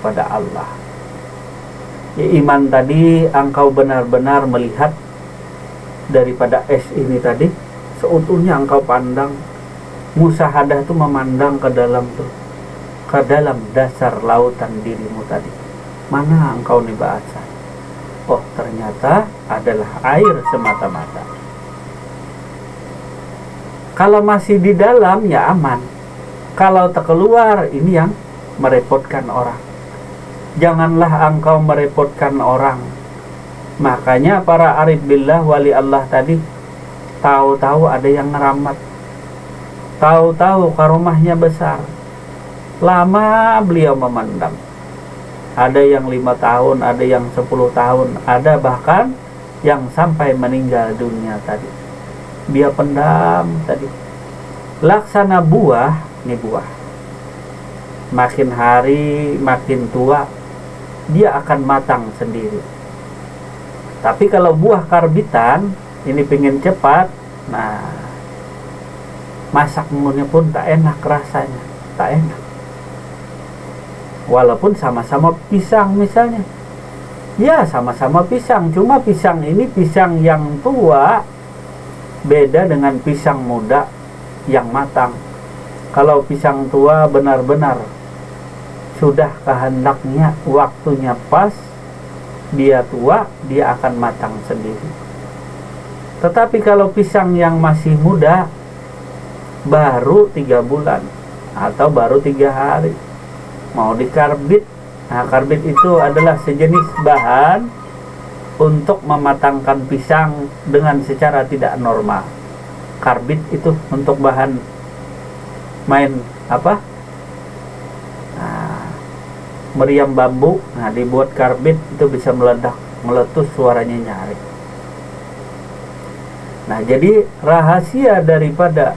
daripada Allah. Ya, iman tadi engkau benar-benar melihat daripada es ini tadi, seutuhnya engkau pandang. Musyahadah itu memandang ke dalam dasar lautan dirimu tadi. Mana engkau nih bahasa? Oh, ternyata adalah air semata-mata. Kalau masih di dalam ya aman. Kalau terkeluar, ini yang merepotkan orang. Janganlah engkau merepotkan orang. Makanya para arif billah wali Allah tadi tahu-tahu ada yang ngeramat, tahu-tahu karomahnya besar, lama beliau memandang. Ada yang 5 tahun, ada yang 10 tahun, ada bahkan yang sampai meninggal dunia tadi. Dia pendam tadi. Laksana buah, ini buah. Makin hari makin tua, dia akan matang sendiri. Tapi kalau buah karbitan ini pengen cepat, nah masaknya pun tak enak rasanya, tak enak. Walaupun sama-sama pisang misalnya, ya sama-sama pisang, cuma pisang ini pisang yang tua beda dengan pisang muda yang matang. Kalau pisang tua benar-benar sudah kehendaknya waktunya pas, dia tua, dia akan matang sendiri. Tetapi kalau pisang yang masih muda, baru 3 bulan atau baru 3 hari mau dikarbit. Nah, karbit itu adalah sejenis bahan untuk mematangkan pisang dengan secara tidak normal. Karbit itu untuk bahan main apa? Meriam bambu. Nah, dibuat karbit itu bisa meledak, meletus, suaranya nyaring. Nah, jadi rahasia daripada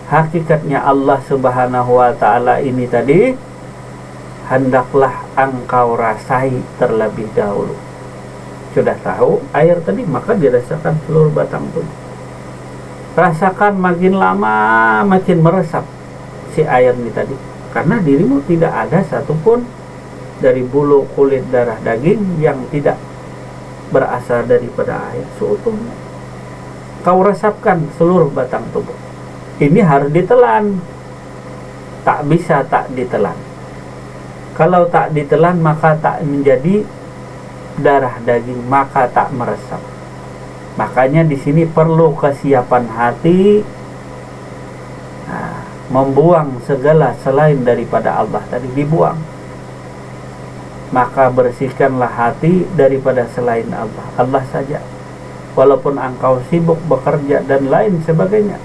hakikatnya Allah Subhanahu wa taala ini tadi hendaklah engkau rasai terlebih dahulu. Sudah tahu air tadi, maka dirasakan seluruh batang tubuh. Rasakan makin lama makin meresap si air ini tadi, karena dirimu tidak ada satupun dari bulu, kulit, darah, daging yang tidak berasal daripada air seutuhnya. Kau resapkan seluruh batang tubuh. Ini harus ditelan. Tak bisa tak ditelan. Kalau tak ditelan maka tak menjadi darah daging, maka tak meresap. Makanya di sini perlu kesiapan hati, membuang segala selain daripada Allah tadi, dibuang. Maka bersihkanlah hati daripada selain Allah, Allah saja. Walaupun engkau sibuk bekerja dan lain sebagainya,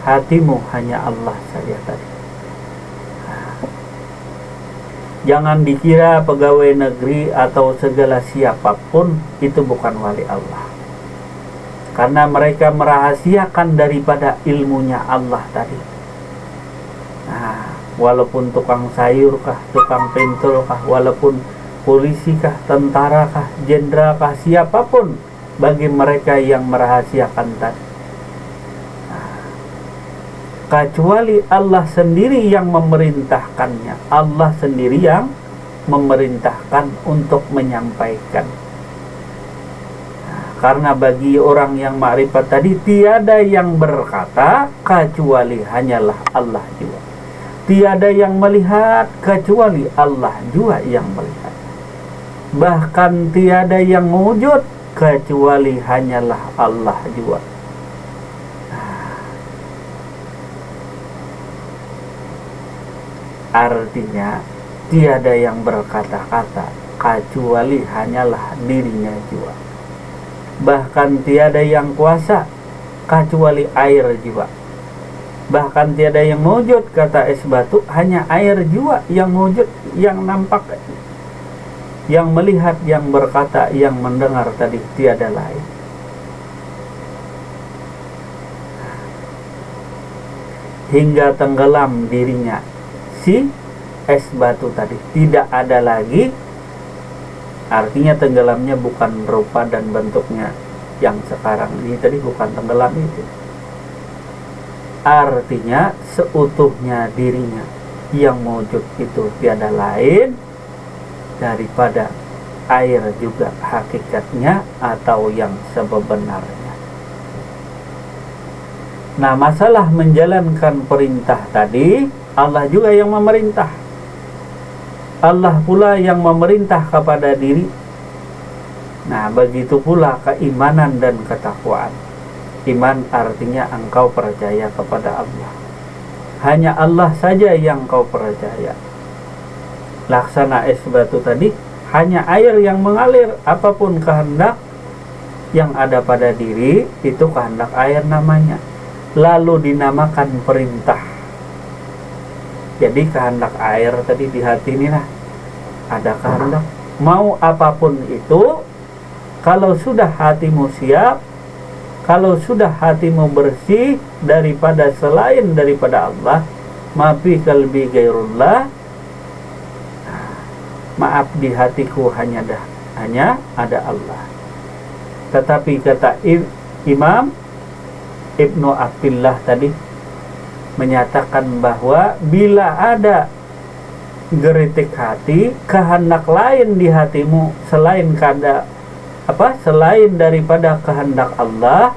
hatimu hanya Allah saja tadi. Jangan dikira pegawai negeri atau segala siapapun itu bukan wali Allah, karena mereka merahasiakan daripada ilmunya Allah tadi. Nah, walaupun tukang sayur kah, tukang pintul kah, walaupun polisi kah, tentara kah, jenderal kah, siapapun bagi mereka yang merahasiakan tadi. Kecuali Allah sendiri yang memerintahkannya, Allah sendiri yang memerintahkan untuk menyampaikan. Karena bagi orang yang ma'rifat tadi tiada yang berkata kecuali hanyalah Allah jua. Tiada yang melihat kecuali Allah jua yang melihat. Bahkan tiada yang wujud kecuali hanyalah Allah jua. Artinya tiada yang berkata-kata kecuali hanyalah dirinya jua. Bahkan tiada yang kuasa kecuali air jua. Bahkan tiada yang wujud, kata es batu, hanya air jua yang wujud, yang nampak, yang melihat, yang berkata, yang mendengar tadi, tiada lain. Hingga tenggelam dirinya si es batu tadi, tidak ada lagi. Artinya tenggelamnya bukan rupa dan bentuknya yang sekarang ini tadi, bukan tenggelam itu. Artinya seutuhnya dirinya yang wujud itu tiada lain daripada air juga hakikatnya atau yang sebenarnya. Nah, masalah menjalankan perintah tadi, Allah juga yang memerintah. Allah pula yang memerintah kepada diri. Nah, begitu pula keimanan dan ketakwaan. Iman artinya engkau percaya kepada Allah. Hanya Allah saja yang kau percaya. Laksana es batu tadi, hanya air yang mengalir. Apapun kehendak yang ada pada diri, itu kehendak air namanya. Lalu dinamakan perintah. Jadi kehendak air tadi di hati ini lah, ada kehendak. Mau apapun itu, kalau sudah hatimu siap, kalau sudah hatimu bersih daripada selain daripada Allah, mafi kalbi gairullah, maaf di hatiku hanya ada Allah. Tetapi kata Imam Ibnu Athilah tadi menyatakan bahwa bila ada geritik hati, kehendak lain di hatimu selain daripada kehendak Allah,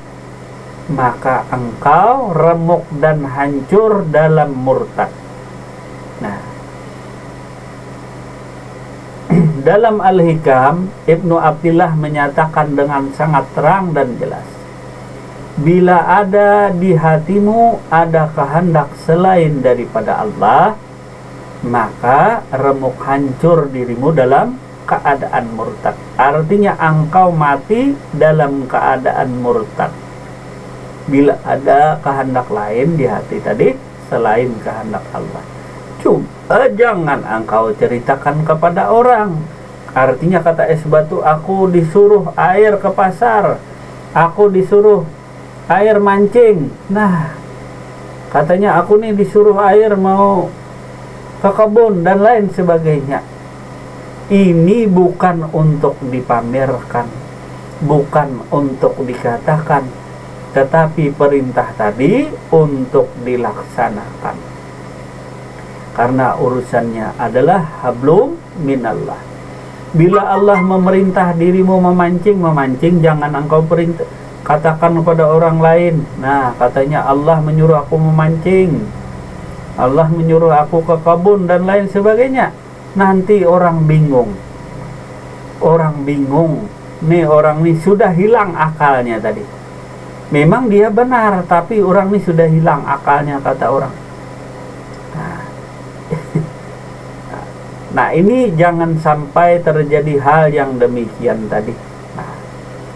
maka engkau remuk dan hancur dalam murtad. Nah, dalam Al-Hikam, Ibnu Athilah menyatakan dengan sangat terang dan jelas, bila ada di hatimu ada kehendak selain daripada Allah, maka remuk hancur dirimu dalam keadaan murtad. Artinya engkau mati dalam keadaan murtad. Bila ada kehendak lain di hati tadi selain kehendak Allah. Cuma jangan engkau ceritakan kepada orang. Artinya kata es batu, aku disuruh air ke pasar, aku disuruh air mancing. Nah, katanya aku nih disuruh air mau ke kebun dan lain sebagainya. Ini bukan untuk dipamerkan, bukan untuk dikatakan, tetapi perintah tadi untuk dilaksanakan. Karena urusannya adalah hablum minallah. Bila Allah memerintah dirimu memancing, jangan engkau perintah katakan kepada orang lain. Nah, katanya Allah menyuruh aku memancing, Allah menyuruh aku ke kebun dan lain sebagainya. Nanti orang bingung. Nih orang ini sudah hilang akalnya tadi. Memang dia benar, tapi orang ini sudah hilang akalnya, kata orang. Nah, ini jangan sampai terjadi hal yang demikian tadi. Nah,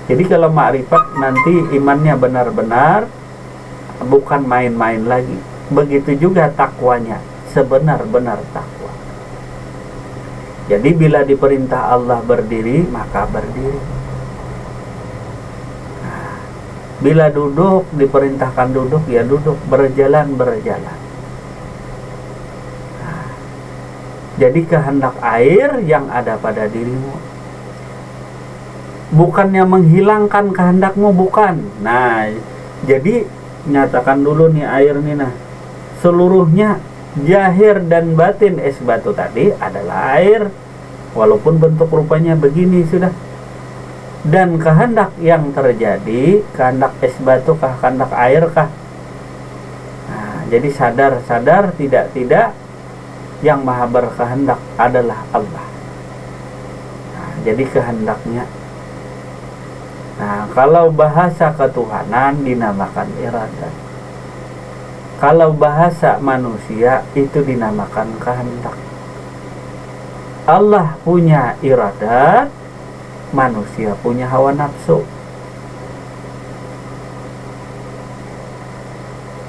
jadi kalau makrifat nanti imannya benar-benar, bukan main-main lagi. Begitu juga takwanya, sebenar-benar takwa. Jadi bila diperintah Allah berdiri, maka berdiri. Nah, bila duduk, diperintahkan duduk, ya duduk. Berjalan. Nah, jadi kehendak air yang ada pada dirimu, bukannya menghilangkan kehendakmu, bukan. Nah, jadi nyatakan dulu nih air nih, nah seluruhnya zahir dan batin es batu tadi adalah air, walaupun bentuk rupanya begini sudah. Dan kehendak yang terjadi, kehendak es batu kah, kehendak air kah? Nah, jadi sadar tidak yang maha berkehendak adalah Allah. Nah, jadi kehendaknya. Nah, kalau bahasa ketuhanan dinamakan iradat. Kalau bahasa manusia itu dinamakan kehendak. Allah punya iradat, manusia punya hawa nafsu.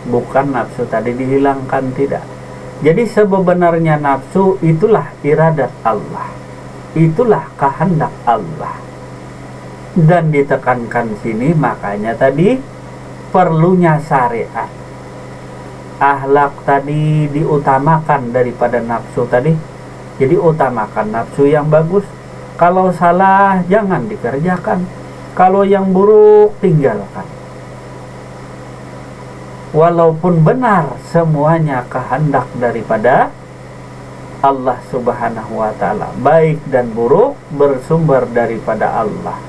Bukan nafsu tadi dihilangkan, tidak. Jadi sebenarnya nafsu itulah iradat Allah, itulah kehendak Allah. Dan ditekankan sini, makanya tadi perlunya syariat. Akhlak tadi diutamakan daripada nafsu tadi. Jadi utamakan nafsu yang bagus. Kalau salah jangan dikerjakan, kalau yang buruk tinggalkan. Walaupun benar semuanya kehendak daripada Allah Subhanahu wa ta'ala. Baik dan buruk bersumber daripada Allah.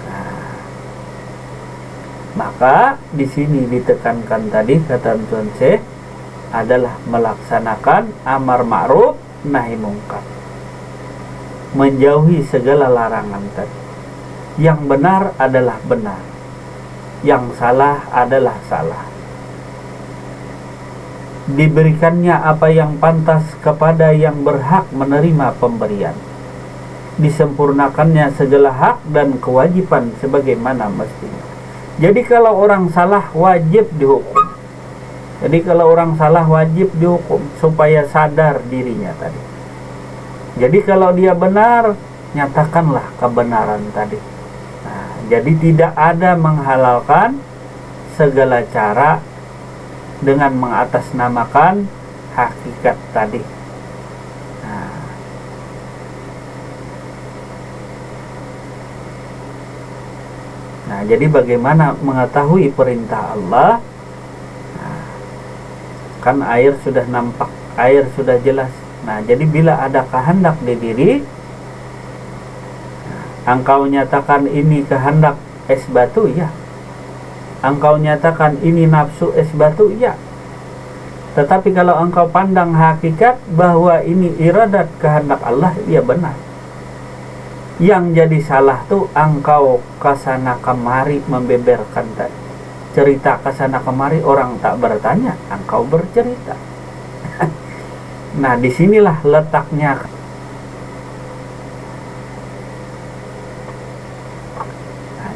Nah, maka di sini ditekankan tadi kata Tuan Syekh adalah melaksanakan amar ma'ruf nahi mungkar. Menjauhi segala larangan tadi. Yang benar adalah benar. Yang salah adalah salah. Diberikannya apa yang pantas kepada yang berhak menerima pemberian. Disempurnakannya segala hak dan kewajiban sebagaimana mestinya. Jadi kalau orang salah wajib dihukum. Jadi kalau orang salah wajib dihukum supaya sadar dirinya tadi. Jadi kalau dia benar, nyatakanlah kebenaran tadi. Nah, jadi tidak ada menghalalkan segala cara dengan mengatasnamakan hakikat tadi. Nah, jadi bagaimana mengetahui perintah Allah? Nah, kan air sudah nampak, air sudah jelas. Nah, jadi bila ada kehendak di diri, engkau nyatakan ini kehendak es batu, ya. Engkau nyatakan ini nafsu es batu, ya. Tetapi kalau engkau pandang hakikat bahwa ini iradat kehendak Allah, ya benar. Yang jadi salah tuh engkau kesana kemari membeberkan tadi. Cerita kesana kemari, orang tak bertanya, engkau bercerita. Nah, disinilah letaknya.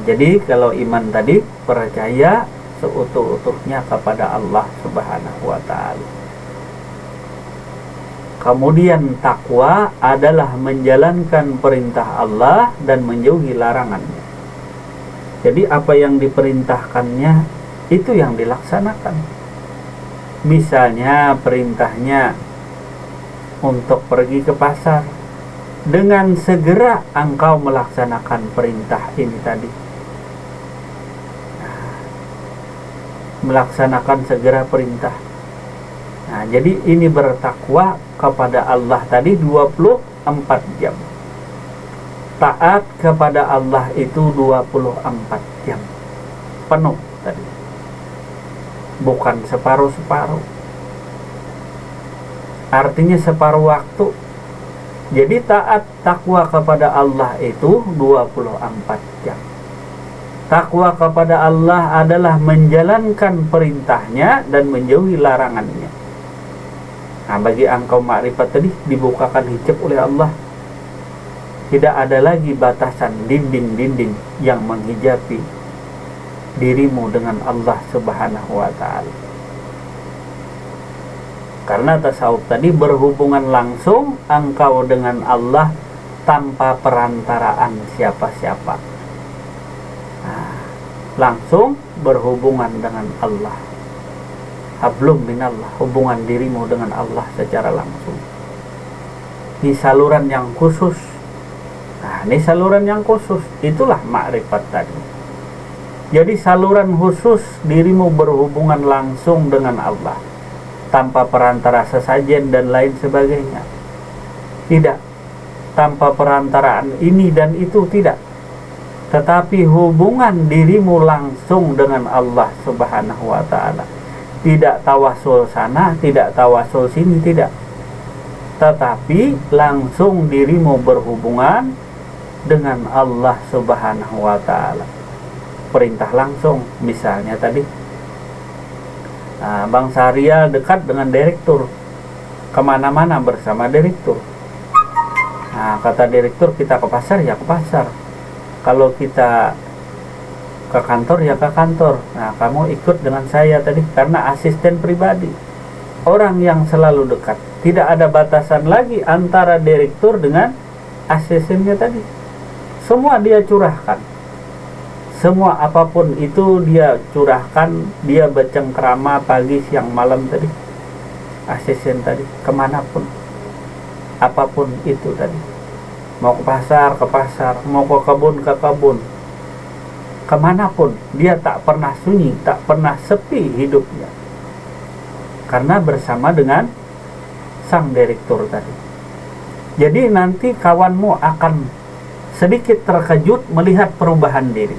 Jadi kalau iman tadi percaya seutuh-utuhnya kepada Allah Subhanahu wa ta'ala. Kemudian takwa adalah menjalankan perintah Allah dan menjauhi larangannya. Jadi apa yang diperintahkannya itu yang dilaksanakan. Misalnya perintahnya untuk pergi ke pasar, dengan segera engkau melaksanakan perintah ini tadi. Melaksanakan segera perintah. Nah, jadi ini bertakwa kepada Allah tadi 24 jam. Taat kepada Allah itu 24 jam. Penuh tadi. Bukan separuh-separuh. Artinya separuh waktu. Jadi taat takwa kepada Allah itu 24 jam. Takwa kepada Allah adalah menjalankan perintahnya dan menjauhi larangannya. Nah, bagi engkau makrifat tadi dibukakan hijab oleh Allah. Tidak ada lagi batasan dinding-dinding yang menghijabi dirimu dengan Allah Subhanahu wa ta'ala. Karena tasawuf tadi berhubungan langsung engkau dengan Allah tanpa perantaraan siapa-siapa. Langsung berhubungan dengan Allah. Hablum minallah, hubungan dirimu dengan Allah secara langsung. Ini saluran yang khusus. Nah, ini saluran yang khusus. Itulah makrifat tadi. Jadi saluran khusus dirimu berhubungan langsung dengan Allah tanpa perantara sesajen dan lain sebagainya. Tidak. Tanpa perantaraan ini dan itu, tidak. Tetapi hubungan dirimu langsung dengan Allah Subhanahu wa ta'ala. Tidak tawasul sana, tidak tawasul sini, tidak. Tetapi langsung dirimu berhubungan dengan Allah Subhanahu wa ta'ala. Perintah langsung, misalnya tadi. Nah, Bang Syahrial dekat dengan direktur. Kemana-mana bersama direktur. Nah, kata direktur kita ke pasar, ya ke pasar. Kalau kita ke kantor, ya ke kantor. Nah, kamu ikut dengan saya tadi karena asisten pribadi. Orang yang selalu dekat. Tidak ada batasan lagi antara direktur dengan asistennya tadi. Semua dia curahkan. Semua apapun itu dia curahkan. Dia bercengkrama pagi, siang, malam tadi. Asisten tadi, kemanapun. Apapun itu tadi. Mau ke pasar, mau ke kebun, kemanapun, dia tak pernah sunyi, tak pernah sepi hidupnya. Karena bersama dengan sang direktur tadi. Jadi nanti kawanmu akan sedikit terkejut melihat perubahan diri.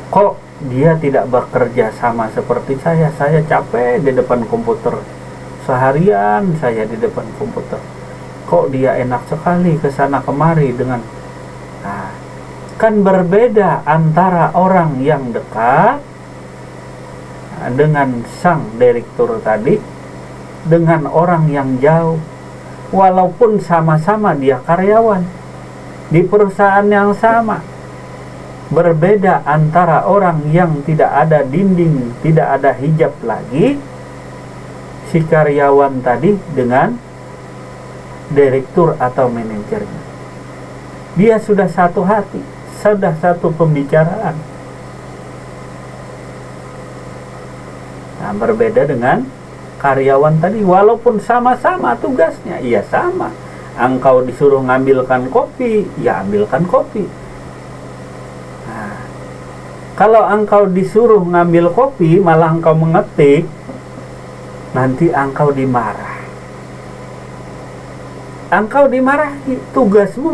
Kok dia tidak bekerja sama seperti saya capek di depan komputer. Seharian saya di depan komputer. Kok dia enak sekali ke sana kemari dengan kan berbeda antara orang yang dekat dengan sang direktur tadi dengan orang yang jauh. Walaupun sama-sama dia karyawan di perusahaan yang sama, berbeda antara orang yang tidak ada dinding, tidak ada hijab lagi, si karyawan tadi dengan direktur atau manajernya. Dia sudah satu hati, sudah satu pembicaraan. Nah, berbeda dengan karyawan tadi, walaupun sama-sama tugasnya, iya sama. Engkau disuruh ngambilkan kopi, ya ambilkan kopi. Nah, kalau engkau disuruh ngambil kopi, malah engkau mengetik, nanti engkau dimarah. Engkau dimarahi. Tugasmu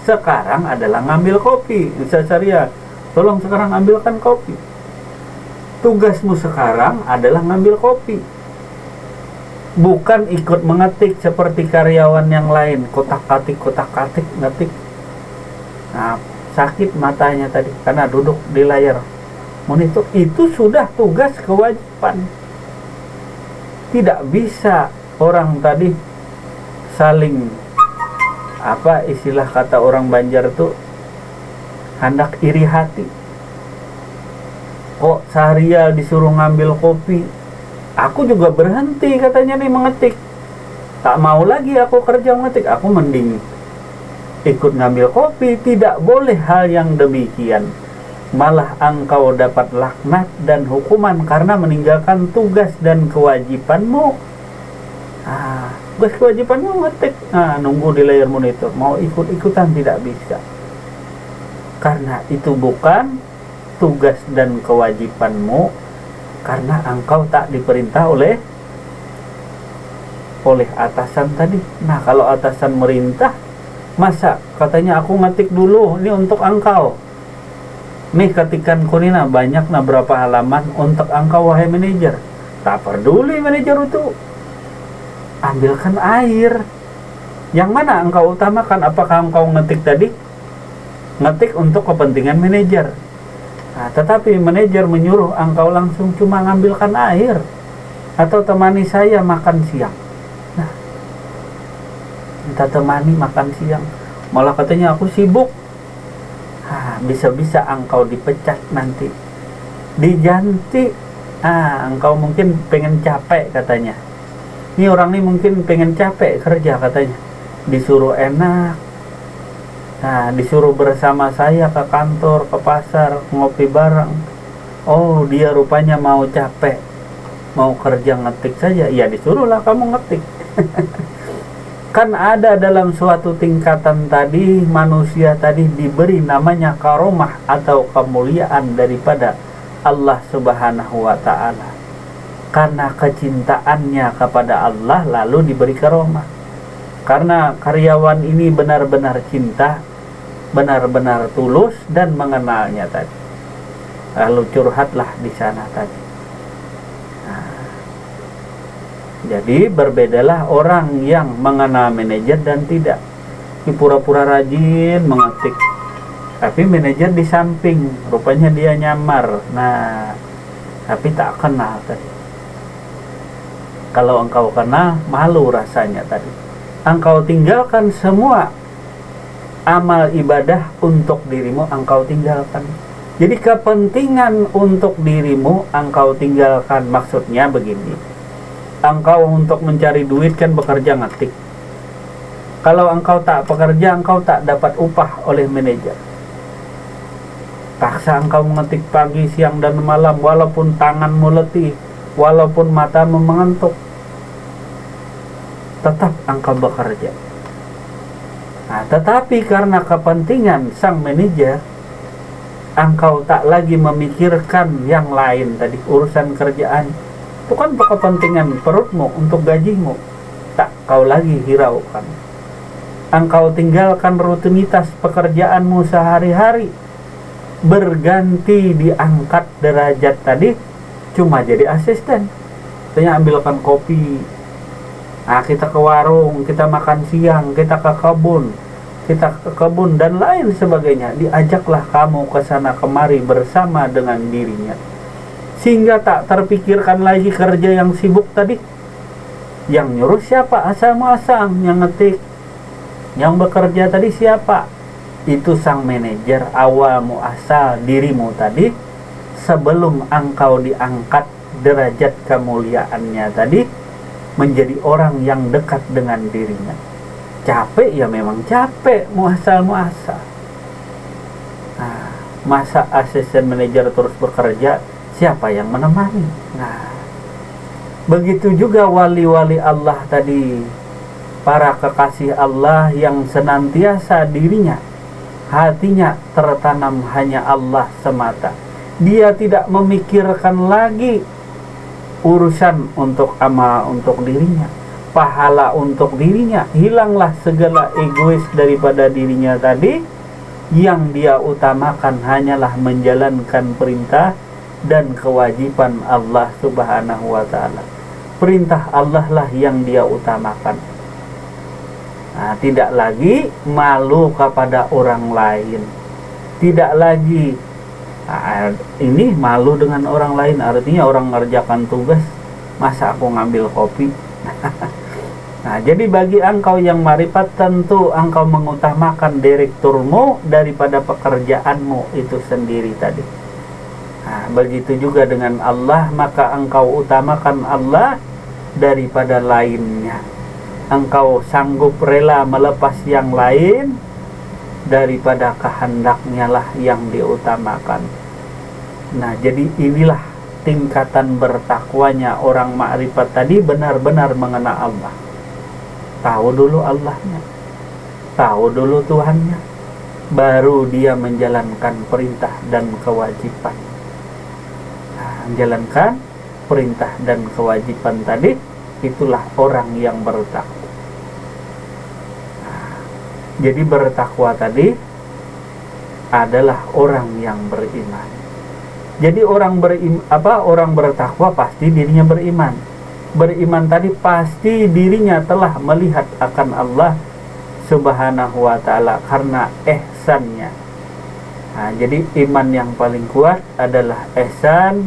sekarang adalah ngambil kopi. Saya tolong sekarang ambilkan kopi. Tugasmu sekarang adalah ngambil kopi. Bukan ikut mengetik seperti karyawan yang lain, kotak-katik, ngetik. Nah, sakit matanya tadi karena duduk di layar monitor. Itu sudah tugas kewajiban. Tidak bisa orang tadi saling, apa istilah kata orang Banjar tuh, hendak iri hati. Kok Sahrial disuruh ngambil kopi, aku juga berhenti katanya nih mengetik. Tak mau lagi aku kerja mengetik, aku mending ikut ngambil kopi. Tidak boleh hal yang demikian. Malah engkau dapat laknat dan hukuman karena meninggalkan tugas dan kewajibanmu. Tugas kewajibanmu ngetik, nunggu di layar monitor. Mau ikut-ikutan tidak bisa. Karena itu bukan tugas dan kewajibanmu, karena engkau tak diperintah oleh atasan tadi. Nah, kalau atasan merintah, masa katanya aku ngetik dulu, ini untuk engkau. Nih ketikan kunina banyak, berapa halaman untuk engkau wahai manajer. Tak peduli manajer itu. Ambilkan air. Yang mana engkau utamakan? Apakah engkau ngetik tadi? Ngetik untuk kepentingan manajer. Nah, tetapi manajer menyuruh engkau langsung cuma ngambilkan air atau temani saya makan siang. Nah, minta temani makan siang, malah katanya aku sibuk. Bisa-bisa engkau dipecat nanti, diganti. Engkau mungkin pengen capek katanya. Ini orang ini mungkin pengen capek kerja katanya. Disuruh enak. Disuruh bersama saya ke kantor, ke pasar, ngopi bareng. Oh, dia rupanya mau capek, mau kerja ngetik saja. Ya disuruhlah kamu ngetik. Kan ada dalam suatu tingkatan tadi, manusia tadi diberi namanya karomah atau kemuliaan daripada Allah Subhanahu wa ta'ala. Karena kecintaannya kepada Allah lalu diberi karomah. Karena karyawan ini benar-benar cinta, benar-benar tulus dan mengenalnya tadi. Lalu curhatlah di sana tadi. Jadi berbedalah orang yang mengenal manajer dan tidak. Ini pura-pura rajin mengetik, tapi manajer di samping, rupanya dia nyamar. Nah, tapi tak kenal tadi. Kalau engkau kenal, malu rasanya tadi. Engkau tinggalkan semua amal ibadah untuk dirimu, engkau tinggalkan. Jadi kepentingan untuk dirimu engkau tinggalkan. Maksudnya begini, engkau untuk mencari duit kan bekerja ngetik. Kalau engkau tak bekerja, engkau tak dapat upah oleh manajer. Paksa engkau mengetik pagi, siang, dan malam, walaupun tanganmu letih, walaupun matamu mengantuk, tetap engkau bekerja. Nah, tetapi karena kepentingan sang manajer, engkau tak lagi memikirkan yang lain tadi, urusan kerjaan. Itu kan kepentingan perutmu, untuk gajimu. kau lagi hiraukan. Engkau tinggalkan rutinitas pekerjaanmu sehari-hari, berganti diangkat derajat tadi cuma jadi asisten. Tanya ambilkan kopi, kita ke warung, kita makan siang, kita ke kebun dan lain sebagainya. Diajaklah kamu ke sana kemari bersama dengan dirinya, sehingga tak terpikirkan lagi kerja yang sibuk tadi. Yang nyuruh siapa? Asam-asam. Yang ngetik, yang bekerja tadi siapa? Itu sang manajer awal muasal dirimu tadi, sebelum engkau diangkat derajat kemuliaannya tadi menjadi orang yang dekat dengan dirinya. Capek ya memang capek, muasal. Masa asisten manajer terus bekerja, siapa yang menemani? Begitu juga wali-wali Allah tadi, para kekasih Allah yang senantiasa dirinya, hatinya tertanam hanya Allah semata. Dia tidak memikirkan lagi urusan untuk amal untuk dirinya, pahala untuk dirinya. Hilanglah segala egois daripada dirinya tadi. Yang dia utamakan hanyalah menjalankan perintah dan kewajiban Allah Subhanahu wa ta'ala. Perintah Allah lah yang dia utamakan. Tidak lagi malu kepada orang lain. Tidak lagi ini malu dengan orang lain, artinya orang mengerjakan tugas, masa aku ngambil kopi. Jadi bagi engkau yang marifat, tentu engkau mengutamakan direkturmu daripada pekerjaanmu itu sendiri tadi. Begitu juga dengan Allah, maka engkau utamakan Allah daripada lainnya. Engkau sanggup rela melepas yang lain daripada kehendaknya lah yang diutamakan. Jadi inilah tingkatan bertakwanya orang makrifat tadi, benar-benar mengenal Allah. Tahu dulu Allahnya, tahu dulu Tuhannya, baru dia menjalankan perintah dan kewajiban. Menjalankan perintah dan kewajiban tadi, itulah orang yang bertakwa. Jadi bertakwa tadi adalah orang yang beriman. Jadi orang bertakwa pasti dirinya beriman. Beriman tadi pasti dirinya telah melihat akan Allah Subhanahu wa ta'ala karena ihsannya. Jadi iman yang paling kuat adalah ihsan,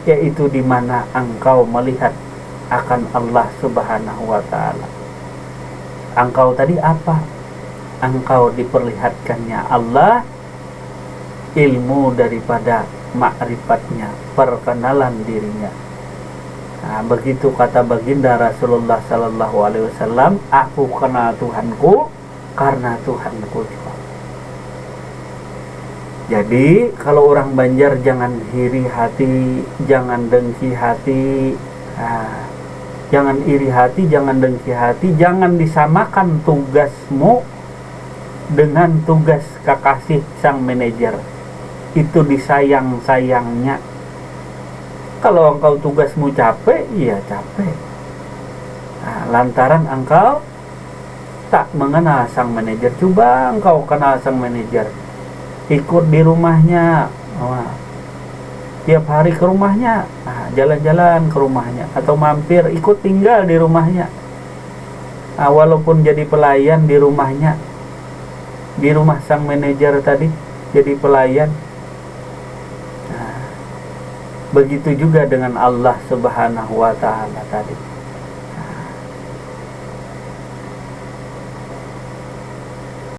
yaitu di mana engkau melihat akan Allah Subhanahu wa ta'ala. Engkau tadi apa? Engkau diperlihatkannya Allah, ilmu daripada ma'rifatnya, perkenalan dirinya. Begitu kata baginda Rasulullah sallallahu alaihi wasallam, aku kenal Tuhanku karena Tuhanku juga. Jadi kalau orang Banjar jangan iri hati, jangan dengki hati, jangan iri hati, jangan dengki hati, jangan disamakan tugasmu dengan tugas kekasih sang manajer. Itu disayang-sayangnya. Kalau engkau tugasmu capek, iya capek. Lantaran engkau tak mengenal sang manajer. Coba engkau kenal sang manajer, ikut di rumahnya, tiap hari ke rumahnya, jalan-jalan ke rumahnya, atau mampir ikut tinggal di rumahnya, walaupun jadi pelayan di rumahnya, di rumah sang manajer tadi jadi pelayan. Begitu juga dengan Allah Subhanahu wa ta'ala tadi.